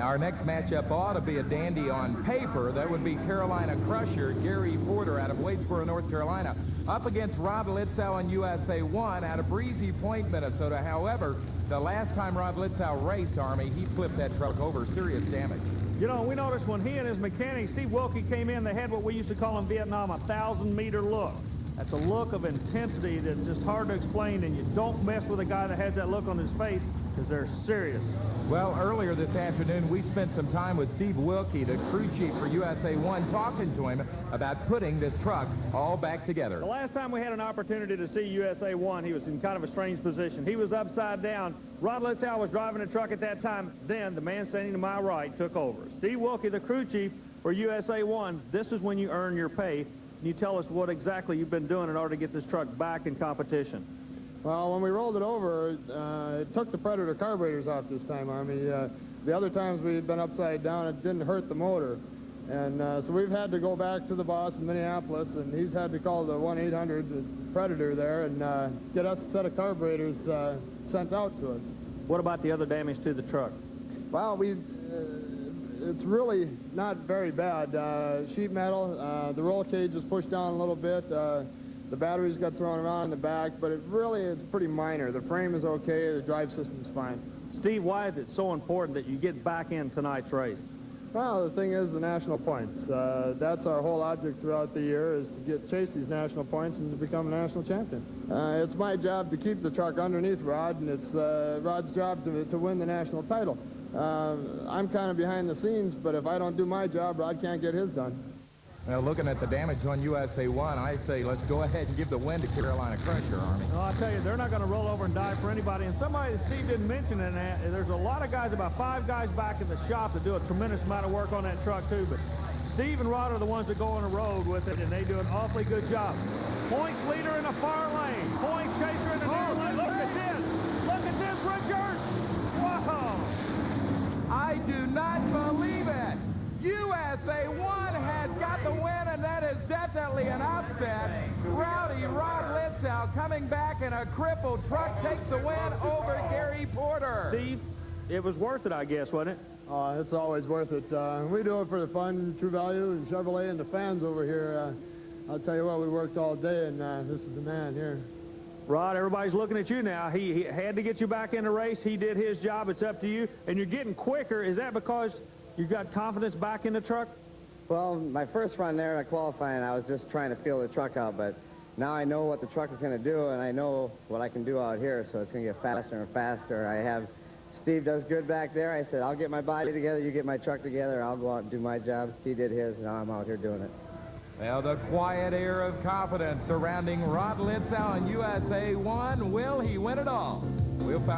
Our next matchup ought to be a dandy on paper. That would be Carolina Crusher Gary Porter out of Weedsport, North Carolina, up against Rod Litzau and USA-1 out of Breezy Point, Minnesota. However, the last time Rod Litzau raced, Army, he flipped that truck over, serious damage. You know, we noticed when he and his mechanic, Steve Wilke, came in, they had what we used to call in Vietnam a 1,000-meter look. That's a look of intensity that's just hard to explain, and you don't mess with a guy that has that look on his face because they're serious. Well, earlier this afternoon, we spent some time with Steve Wilke, the crew chief for USA-1, talking to him about putting this truck all back together. The last time we had an opportunity to see USA-1, he was in kind of a strange position. He was upside down. Rod Litzau was driving the truck at that time. Then the man standing to my right took over. Steve Wilke, the crew chief for USA-1, this is when you earn your pay. Can you tell us what exactly you've been doing in order to get this truck back in competition? Well, when we rolled it over, it took the Predator carburetors off this time, Army. The other times we'd been upside down, it didn't hurt the motor. And so we've had to go back to the boss in Minneapolis, and he's had to call the 1-800 Predator there and get us a set of carburetors sent out to us. What about the other damage to the truck? Well, it's really not very bad. Sheet metal, the roll cage is pushed down a little bit. The batteries got thrown around in the back, but it really is pretty minor. The frame is okay, the drive system's fine. Steve, why is it so important that you get back in tonight's race? Well, the thing is the national points. That's our whole object throughout the year, is to chase these national points and to become a national champion. It's my job to keep the truck underneath Rod, and it's Rod's job to win the national title. I'm kind of behind the scenes, but if I don't do my job, Rod can't get his done. Now, looking at the damage on USA-1, I say let's go ahead and give the win to Carolina Crusher, Army. Well, I'll tell you, they're not going to roll over and die for anybody. And somebody that Steve didn't mention in that, there's a lot of guys, about 5 guys back in the shop that do a tremendous amount of work on that truck, too. But Steve and Rod are the ones that go on the road with it, and they do an awfully good job. Points leader in the far lane. Points chaser in the near lane. Look at this. Look at this, Richard. Wow. I do not believe it. USA-1 has got the win, and that is definitely an upset. Rowdy Rod Litzau coming back in a crippled truck takes the win over Gary Porter. Steve, it was worth it, I guess, wasn't it? It's always worth it. We do it for the fun, True Value, and Chevrolet, and the fans over here. I'll tell you what, we worked all day, and this is the man here. Rod, everybody's looking at you now. He had to get you back in the race. He did his job. It's up to you. And you're getting quicker. Is that because you got confidence back in the truck? Well, my first run there at qualifying, I was just trying to feel the truck out, but now I know what the truck is going to do, and I know what I can do out here, so it's going to get faster and faster. Steve does good back there. I said, I'll get my body together, you get my truck together, I'll go out and do my job. He did his, and now I'm out here doing it. Well, the quiet air of confidence surrounding Rod Litzau and USA-1. Will he win it all? We'll find